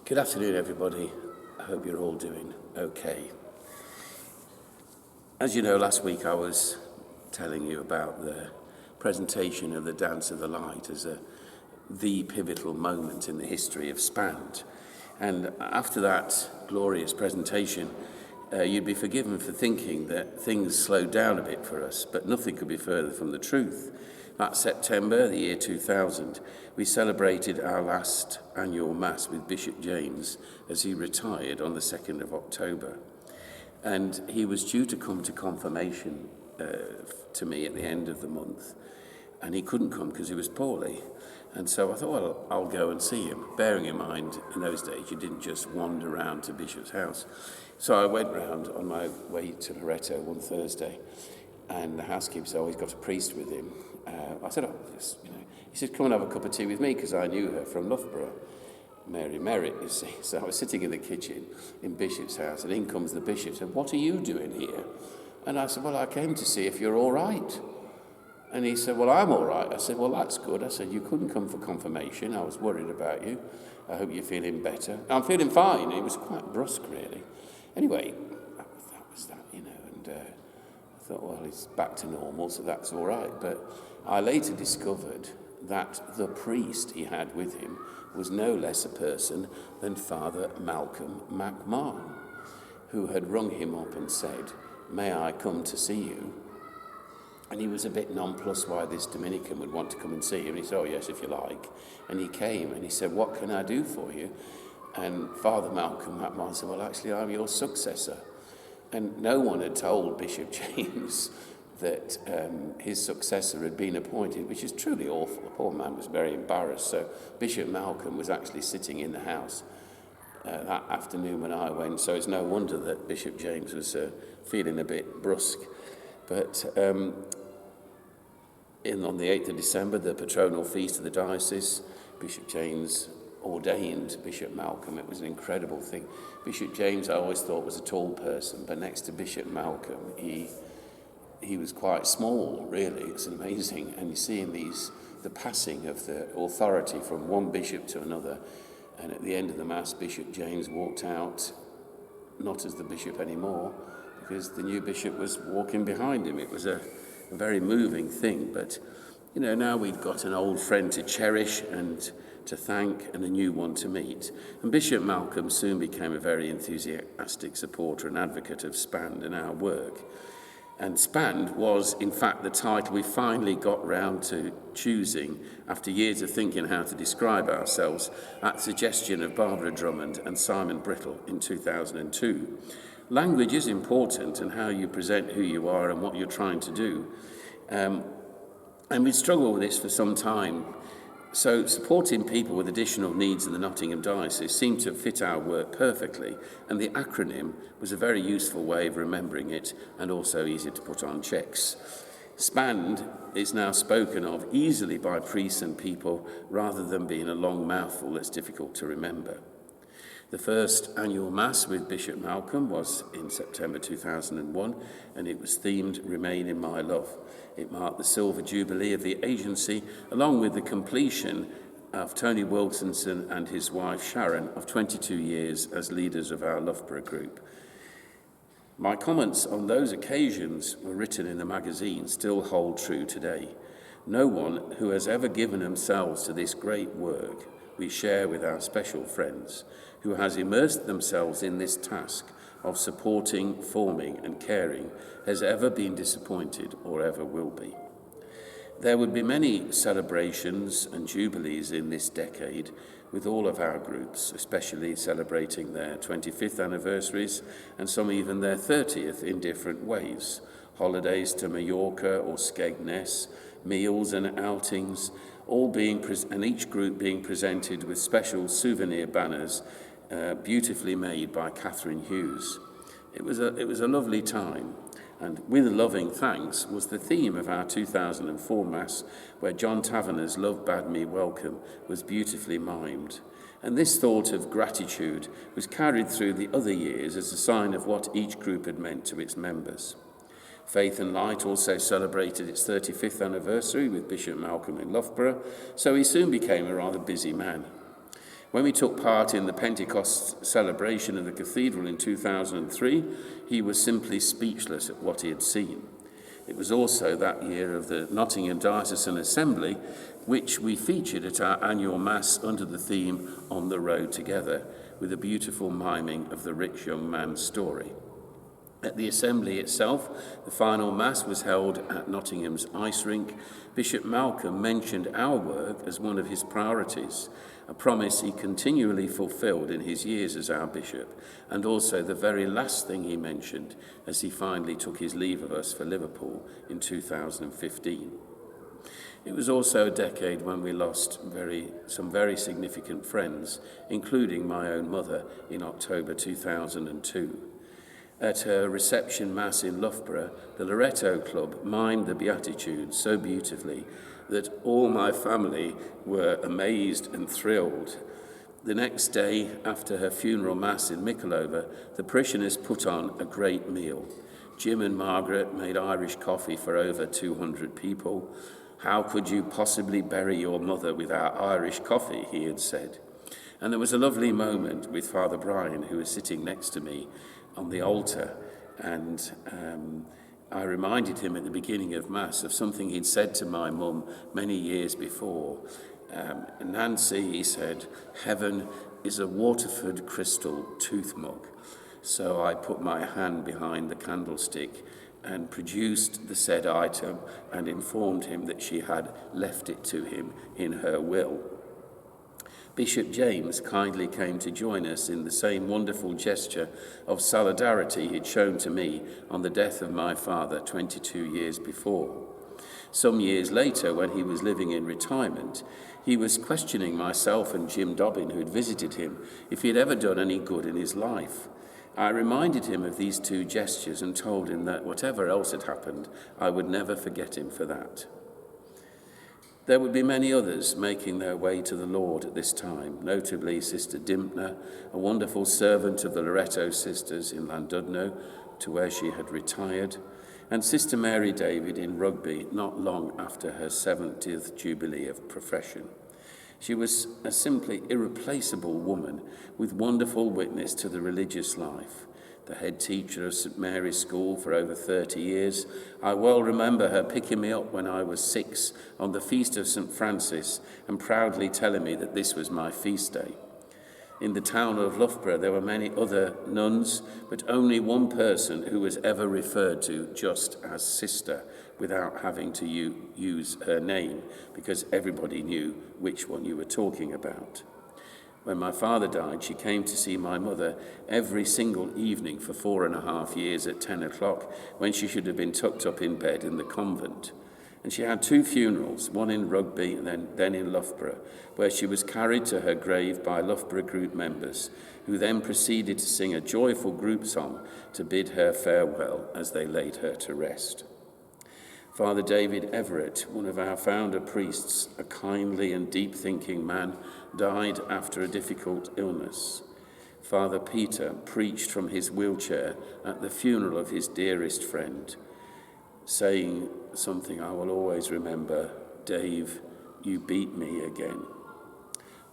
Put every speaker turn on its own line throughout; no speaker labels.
Good afternoon, everybody. I hope you're all doing okay. As you know, last week I was telling you about the presentation of the Dance of the Light as the pivotal moment in the history of Spand. And after that glorious presentation, you'd be forgiven for thinking that things slowed down a bit for us, but nothing could be further from the truth. That September, the year 2000, we celebrated our last annual Mass with Bishop James as he retired on the 2nd of October. And he was due to come to confirmation to me at the end of the month, and he couldn't come because he was poorly. And so I thought, well, I'll go and see him, bearing in mind in those days you didn't just wander around to Bishop's house. So I went round on my way to Loretto one Thursday, and the housekeeper said, he's got a priest with him. I said, he said, come and have a cup of tea with me, because I knew her from Loughborough, Mary Merritt, you see. So I was sitting in the kitchen in Bishop's house, and in comes the bishop and said, what are you doing here? And I said, well, I came to see if you're all right. And he said, well, I'm all right. I said, well, that's good. I said, you couldn't come for confirmation. I was worried about you. I hope you're feeling better. I'm feeling fine. It was quite brusque, really. Anyway, that was that, and I thought, well, he's back to normal, so that's all right. But I later discovered that the priest he had with him was no less a person than Father Malcolm MacMahon, who had rung him up and said, may I come to see you? And he was a bit nonplussed why this Dominican would want to come and see him. And he said, oh, yes, if you like. And he came and he said, what can I do for you? And Father Malcolm MacMahon said, well, actually, I'm your successor. And no one had told Bishop James that his successor had been appointed, which is truly awful. The poor man was very embarrassed. So Bishop Malcolm was actually sitting in the house that afternoon when I went. So it's no wonder that Bishop James was feeling a bit brusque. But on the 8th of December, the patronal feast of the diocese, Bishop James ordained Bishop Malcolm. It was an incredible thing. Bishop James, I always thought, was a tall person, but next to Bishop Malcolm, he was quite small, really. It's amazing. And you see in the passing of the authority from one bishop to another. And at the end of the Mass, Bishop James walked out, not as the bishop anymore, because the new bishop was walking behind him. It was a very moving thing. But, now we've got an old friend to cherish and to thank and a new one to meet. And Bishop Malcolm soon became a very enthusiastic supporter and advocate of Spand and our work. And Spand was, in fact, the title we finally got round to choosing after years of thinking how to describe ourselves at the suggestion of Barbara Drummond and Simon Brittle in 2002. Language is important, and how you present who you are and what you're trying to do. And we've struggled with this for some time. So supporting people with additional needs in the Nottingham Diocese seemed to fit our work perfectly, and the acronym was a very useful way of remembering it and also easy to put on cheques. Spand is now spoken of easily by priests and people rather than being a long mouthful that's difficult to remember. The first annual Mass with Bishop Malcolm was in September 2001, and it was themed Remain in My Love. It marked the silver jubilee of the agency, along with the completion of Tony Wilkinson and his wife Sharon of 22 years as leaders of our Loughborough group. My comments on those occasions were written in the magazine, still hold true today. No one who has ever given themselves to this great work we share with our special friends, who has immersed themselves in this task of supporting, forming and caring, has ever been disappointed or ever will be. There would be many celebrations and jubilees in this decade with all of our groups, especially celebrating their 25th anniversaries and some even their 30th in different ways. Holidays to Mallorca or Skegness, meals and outings, all being and each group being presented with special souvenir banners beautifully made by Catherine Hughes. It was a lovely time, and with loving thanks was the theme of our 2004 Mass, where John Taverner's Love Bade Me Welcome was beautifully mimed. And this thought of gratitude was carried through the other years as a sign of what each group had meant to its members. Faith and Light also celebrated its 35th anniversary with Bishop Malcolm in Loughborough, so he soon became a rather busy man. When we took part in the Pentecost celebration of the cathedral in 2003, he was simply speechless at what he had seen. It was also that year of the Nottingham Diocesan Assembly, which we featured at our annual Mass under the theme On the Road Together, with a beautiful miming of the rich young man's story. At the assembly itself, the final Mass was held at Nottingham's ice rink. Bishop Malcolm mentioned our work as one of his priorities, a promise he continually fulfilled in his years as our bishop, and also the very last thing he mentioned as he finally took his leave of us for Liverpool in 2015. It was also a decade when we lost some very significant friends, including my own mother, in October 2002. At her reception Mass in Loughborough, the Loretto Club mimed the Beatitudes so beautifully that all my family were amazed and thrilled. The next day, after her funeral Mass in Micklover, the parishioners put on a great meal. Jim and Margaret made Irish coffee for over 200 people. "How could you possibly bury your mother without Irish coffee?" he had said. And there was a lovely moment with Father Brian, who was sitting next to me on the altar, and I reminded him at the beginning of Mass of something he'd said to my mum many years before. "Nancy," he said, "heaven is a Waterford crystal tooth mug." So I put my hand behind the candlestick and produced the said item and informed him that she had left it to him in her will. Bishop James kindly came to join us in the same wonderful gesture of solidarity he'd shown to me on the death of my father 22 years before. Some years later, when he was living in retirement, he was questioning myself and Jim Dobbin, who'd visited him, if he'd ever done any good in his life. I reminded him of these two gestures and told him that whatever else had happened, I would never forget him for that. There would be many others making their way to the Lord at this time, notably Sister Dimpner, a wonderful servant of the Loretto sisters in Llandudno, to where she had retired, and Sister Mary David in Rugby, not long after her 70th Jubilee of profession. She was a simply irreplaceable woman with wonderful witness to the religious life. The head teacher of St Mary's School for over 30 years, I well remember her picking me up when I was 6 on the feast of St Francis and proudly telling me that this was my feast day. In the town of Loughborough there were many other nuns, but only one person who was ever referred to just as sister without having to use her name, because everybody knew which one you were talking about. When my father died, she came to see my mother every single evening for 4.5 years at 10 o'clock, when she should have been tucked up in bed in the convent. And she had 2 funerals, one in Rugby and then in Loughborough, where she was carried to her grave by Loughborough group members, who then proceeded to sing a joyful group song to bid her farewell as they laid her to rest. Father David Everett, one of our founder priests, a kindly and deep-thinking man, died after a difficult illness. Father Peter preached from his wheelchair at the funeral of his dearest friend, saying something I will always remember: "Dave, you beat me again."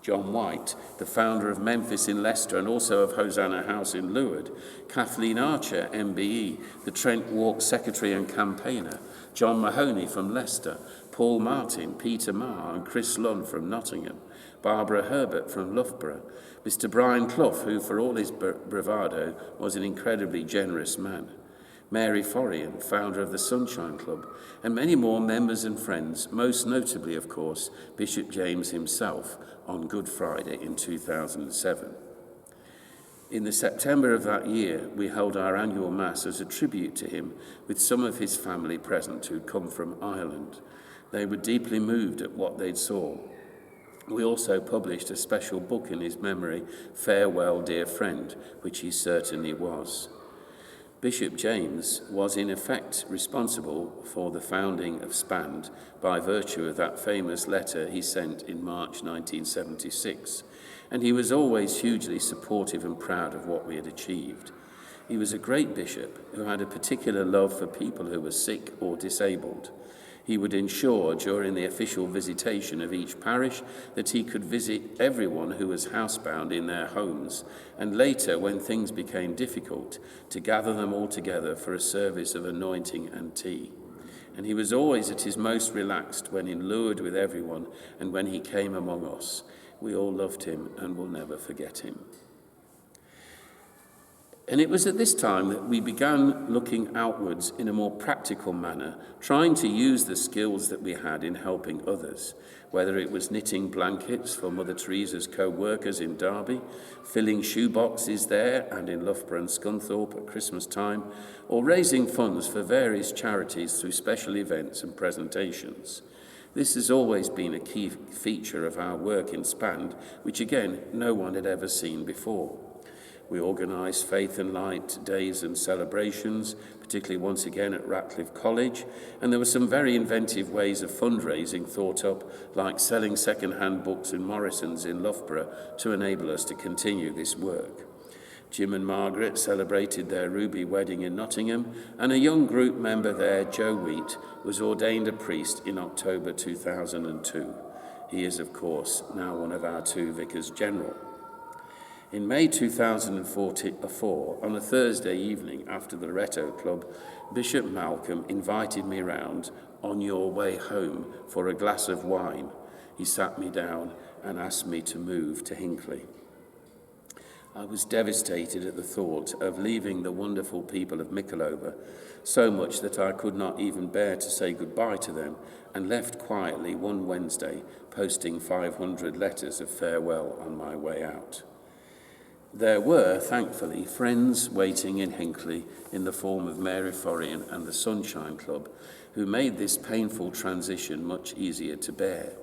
John White, the founder of Memphis in Leicester and also of Hosanna House in Leeward. Kathleen Archer, MBE, the Trent Walk secretary and campaigner. John Mahoney from Leicester. Paul Martin, Peter Marr and Chris Lunn from Nottingham. Barbara Herbert from Loughborough. Mr. Brian Clough, who for all his bravado was an incredibly generous man. Mary Forrian, founder of the Sunshine Club, and many more members and friends, most notably, of course, Bishop James himself on Good Friday in 2007. In the September of that year, we held our annual Mass as a tribute to him with some of his family present who'd come from Ireland. They were deeply moved at what they'd saw. We also published a special book in his memory, Farewell, Dear Friend, which he certainly was. Bishop James was in effect responsible for the founding of Spand by virtue of that famous letter he sent in March 1976, and he was always hugely supportive and proud of what we had achieved. He was a great bishop who had a particular love for people who were sick or disabled. He would ensure during the official visitation of each parish that he could visit everyone who was housebound in their homes, and later, when things became difficult, to gather them all together for a service of anointing and tea. And he was always at his most relaxed when imbued with everyone and when he came among us. We all loved him and will never forget him. And it was at this time that we began looking outwards in a more practical manner, trying to use the skills that we had in helping others, whether it was knitting blankets for Mother Teresa's co-workers in Derby, filling shoeboxes there and in Loughborough and Scunthorpe at Christmas time, or raising funds for various charities through special events and presentations. This has always been a key feature of our work in Spand, which again, no one had ever seen before. We organised Faith and Light days and celebrations, particularly once again at Ratcliffe College, and there were some very inventive ways of fundraising thought up, like selling second-hand books in Morrison's in Loughborough to enable us to continue this work. Jim and Margaret celebrated their Ruby wedding in Nottingham, and a young group member there, Joe Wheat, was ordained a priest in October 2002. He is, of course, now one of our 2 vicars general. In May 2004, on a Thursday evening after the Loretto Club, Bishop Malcolm invited me round on your way home for a glass of wine. He sat me down and asked me to move to Hinckley. I was devastated at the thought of leaving the wonderful people of Micklover, so much that I could not even bear to say goodbye to them, and left quietly one Wednesday, posting 500 letters of farewell on my way out. There were, thankfully, friends waiting in Hinckley in the form of Mary Forrian and the Sunshine Club, who made this painful transition much easier to bear.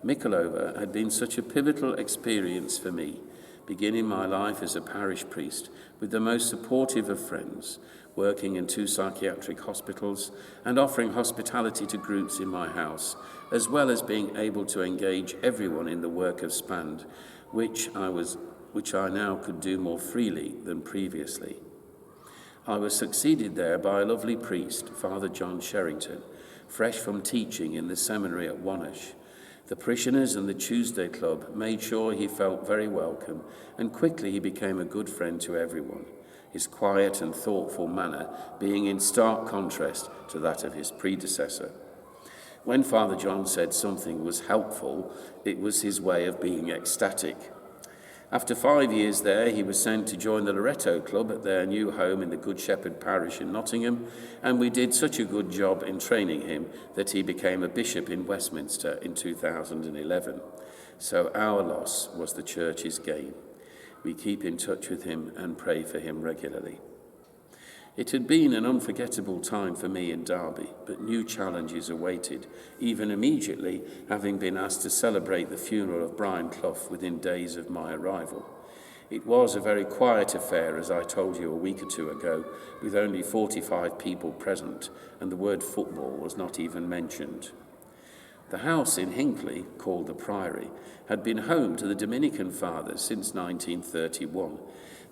Micklover had been such a pivotal experience for me, beginning my life as a parish priest with the most supportive of friends, working in 2 psychiatric hospitals and offering hospitality to groups in my house, as well as being able to engage everyone in the work of Spand, which I now could do more freely than previously. I was succeeded there by a lovely priest, Father John Sherrington, fresh from teaching in the seminary at Wonersh. The parishioners and the Tuesday Club made sure he felt very welcome, and quickly he became a good friend to everyone, his quiet and thoughtful manner being in stark contrast to that of his predecessor. When Father John said something was helpful, it was his way of being ecstatic. After 5 years there, he was sent to join the Loretto Club at their new home in the Good Shepherd parish in Nottingham, and we did such a good job in training him that he became a bishop in Westminster in 2011. So our loss was the church's gain. We keep in touch with him and pray for him regularly. It had been an unforgettable time for me in Derby, but new challenges awaited, even immediately having been asked to celebrate the funeral of Brian Clough within days of my arrival. It was a very quiet affair, as I told you a week or 2 ago, with only 45 people present, and the word football was not even mentioned. The house in Hinckley, called the Priory, had been home to the Dominican fathers since 1931,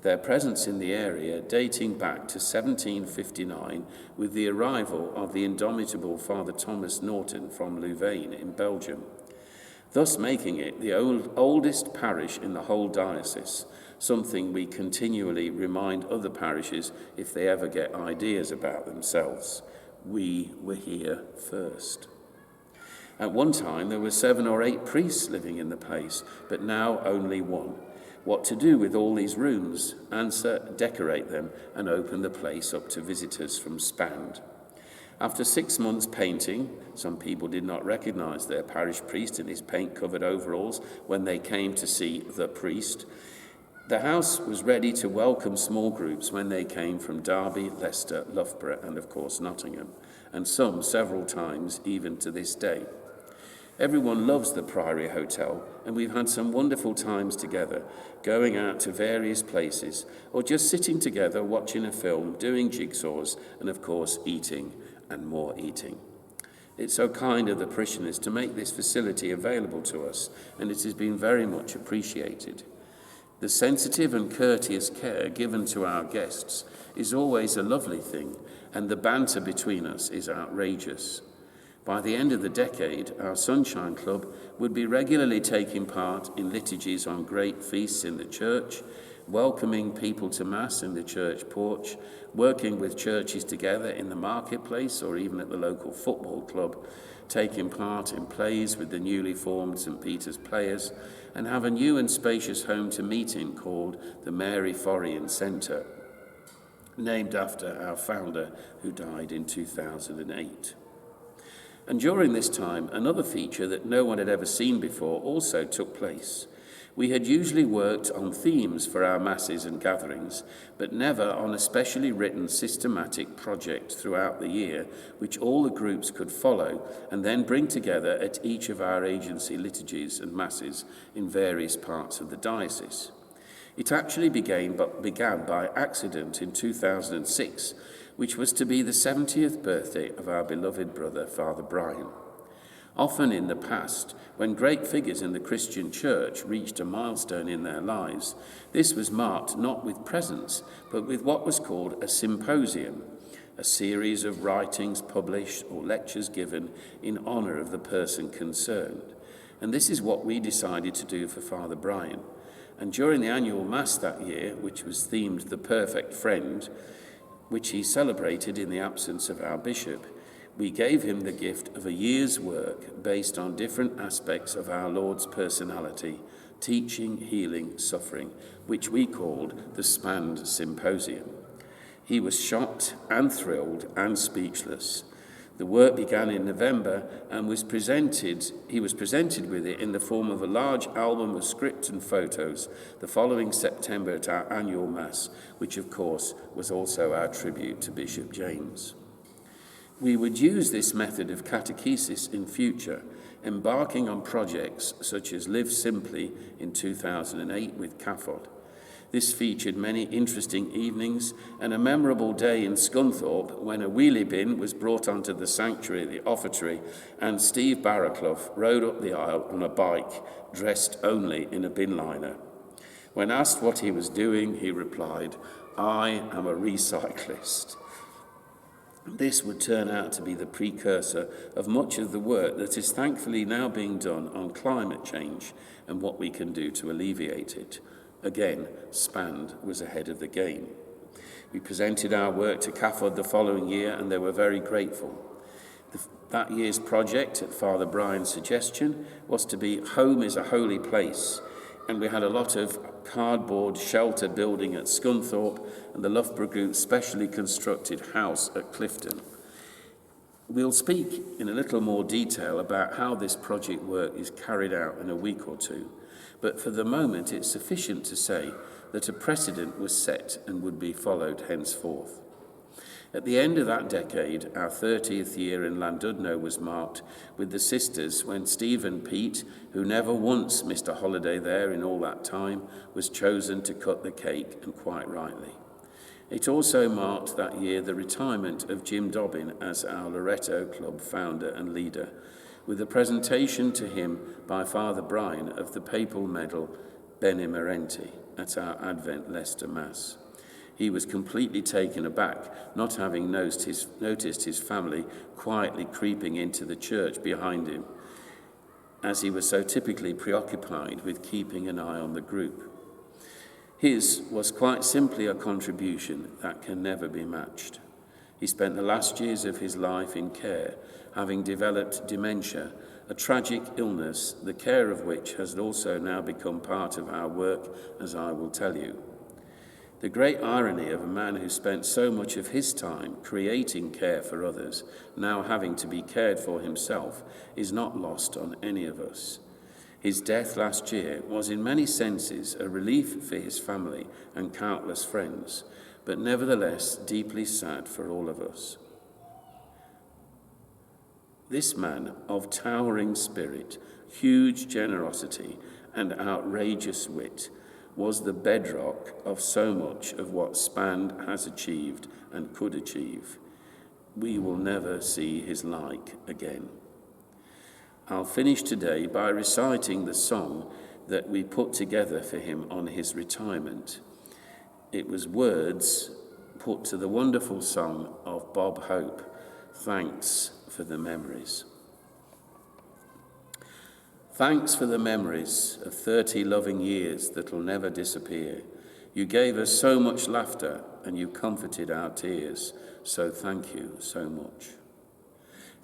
their presence in the area dating back to 1759 with the arrival of the indomitable Father Thomas Norton from Louvain in Belgium, thus making it the oldest parish in the whole diocese, something we continually remind other parishes if they ever get ideas about themselves. We were here first. At one time there were 7 or 8 priests living in the place, but now only 1. What to do with all these rooms? Answer, decorate them and open the place up to visitors from Spand. After 6 months painting, some people did not recognise their parish priest in his paint-covered overalls when they came to see the priest. The house was ready to welcome small groups when they came from Derby, Leicester, Loughborough and of course Nottingham, and some several times even to this day. Everyone loves the Priory Hotel, and we've had some wonderful times together, going out to various places, or just sitting together watching a film, doing jigsaws, and of course eating and more eating. It's so kind of the parishioners to make this facility available to us, and it has been very much appreciated. The sensitive and courteous care given to our guests is always a lovely thing, and the banter between us is outrageous. By the end of the decade, our Sunshine Club would be regularly taking part in liturgies on great feasts in the church, welcoming people to Mass in the church porch, working with churches together in the marketplace or even at the local football club, taking part in plays with the newly formed St. Peter's Players, and have a new and spacious home to meet in called the Mary Forrian Centre, named after our founder who died in 2008. And during this time, another feature that no one had ever seen before also took place. We had usually worked on themes for our masses and gatherings, but never on a specially written systematic project throughout the year, which all the groups could follow and then bring together at each of our agency liturgies and masses in various parts of the diocese. It actually began by accident in 2006, which was to be the 70th birthday of our beloved brother, Father Brian. Often in the past, when great figures in the Christian church reached a milestone in their lives, this was marked not with presents, but with what was called a symposium, a series of writings published or lectures given in honour of the person concerned. And this is what we decided to do for Father Brian. And during the annual Mass that year, which was themed The Perfect Friend, which he celebrated in the absence of our bishop, we gave him the gift of a year's work based on different aspects of our Lord's personality, teaching, healing, suffering, which we called the Spanned Symposium. He was shocked and thrilled and speechless. The work began in November and he was presented with it in the form of a large album of script and photos the following September at our annual Mass, which of course was also our tribute to Bishop James. We would use this method of catechesis in future, embarking on projects such as Live Simply in 2008 with CAFOD. This featured many interesting evenings and a memorable day in Scunthorpe when a wheelie bin was brought onto the sanctuary, the offertory, and Steve Barraclough rode up the aisle on a bike, dressed only in a bin liner. When asked what he was doing, he replied, "I am a recyclist." This would turn out to be the precursor of much of the work that is thankfully now being done on climate change and what we can do to alleviate it. Again, Spanned was ahead of the game. We presented our work to CAFOD the following year and they were very grateful. That year's project, at Father Brian's suggestion, was to be Home is a Holy Place, and we had a lot of cardboard shelter building at Scunthorpe and the Loughborough Group's specially constructed house at Clifton. We'll speak in a little more detail about how this project work is carried out in a week or two, but for the moment it's sufficient to say that a precedent was set and would be followed henceforth. At the end of that decade, our 30th year in Llandudno was marked with the sisters when Stephen Pete, who never once missed a holiday there in all that time, was chosen to cut the cake, and quite rightly. It also marked that year the retirement of Jim Dobbin as our Loreto Club founder and leader, with a presentation to him by Father Brian of the papal medal Benemerenti at our Advent Leicester Mass. He was completely taken aback, not having noticed his family quietly creeping into the church behind him, as he was so typically preoccupied with keeping an eye on the group. His was quite simply a contribution that can never be matched. He spent the last years of his life in care, having developed dementia, a tragic illness, the care of which has also now become part of our work, as I will tell you. The great irony of a man who spent so much of his time creating care for others, now having to be cared for himself, is not lost on any of us. His death last year was in many senses a relief for his family and countless friends, but nevertheless deeply sad for all of us. This man of towering spirit, huge generosity, and outrageous wit was the bedrock of so much of what Spanned has achieved and could achieve. We will never see his like again. I'll finish today by reciting the song that we put together for him on his retirement. It was words put to the wonderful song of Bob Hope, Thanks for the Memories. Thanks for the memories of 30 loving years that'll never disappear. You gave us so much laughter and you comforted our tears, so thank you so much.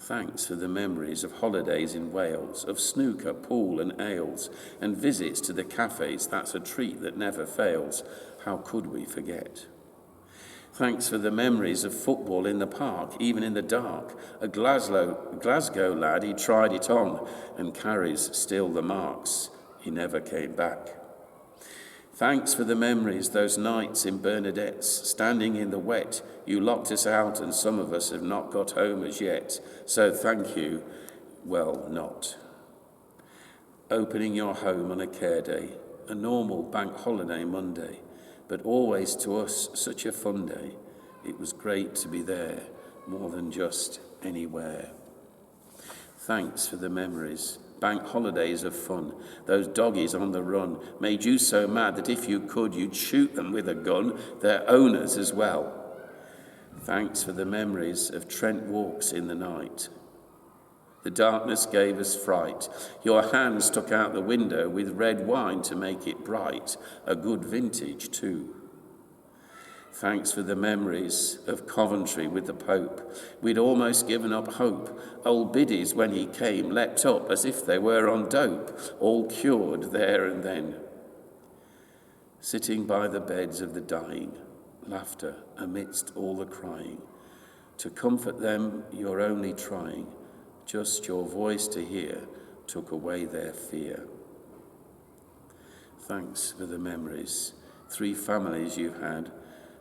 Thanks for the memories of holidays in Wales, of snooker, pool and ales, and visits to the cafes, that's a treat that never fails. How could we forget? Thanks for the memories of football in the park, even in the dark. A Glasgow lad, he tried it on and carries still the marks. He never came back. Thanks for the memories, those nights in Bernadette's, standing in the wet. You locked us out and some of us have not got home as yet. So thank you, well, not. Opening your home on a care day, a normal bank holiday Monday, but always to us such a fun day. It was great to be there, more than just anywhere. Thanks for the memories, bank holidays of fun. Those doggies on the run made you so mad that if you could, you'd shoot them with a gun, their owners as well. Thanks for the memories of Trent walks in the night. The darkness gave us fright. Your hand stuck out the window with red wine to make it bright, a good vintage too. Thanks for the memories of Coventry with the Pope. We'd almost given up hope. Old biddies, when he came, leapt up as if they were on dope, all cured there and then. Sitting by the beds of the dying, laughter amidst all the crying. To comfort them, you're only trying. Just your voice to hear took away their fear. Thanks for the memories, 3 families you've had.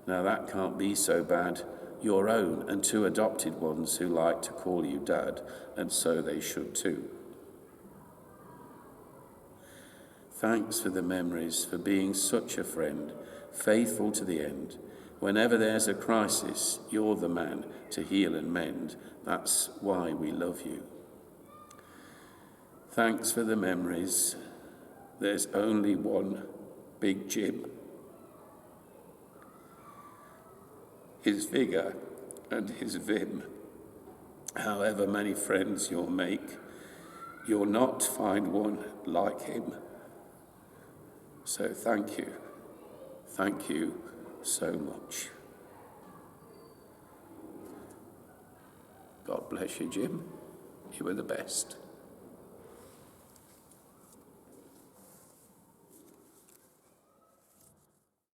Now that can't be so bad. Your own and 2 adopted ones who like to call you dad, and so they should too. Thanks for the memories, for being such a friend, faithful to the end. Whenever there's a crisis, you're the man to heal and mend. That's why we love you. Thanks for the memories. There's only one Big Jim. His vigour and his vim. However many friends you'll make, you'll not find one like him. So thank you so much. God bless you, Jim. You were the best.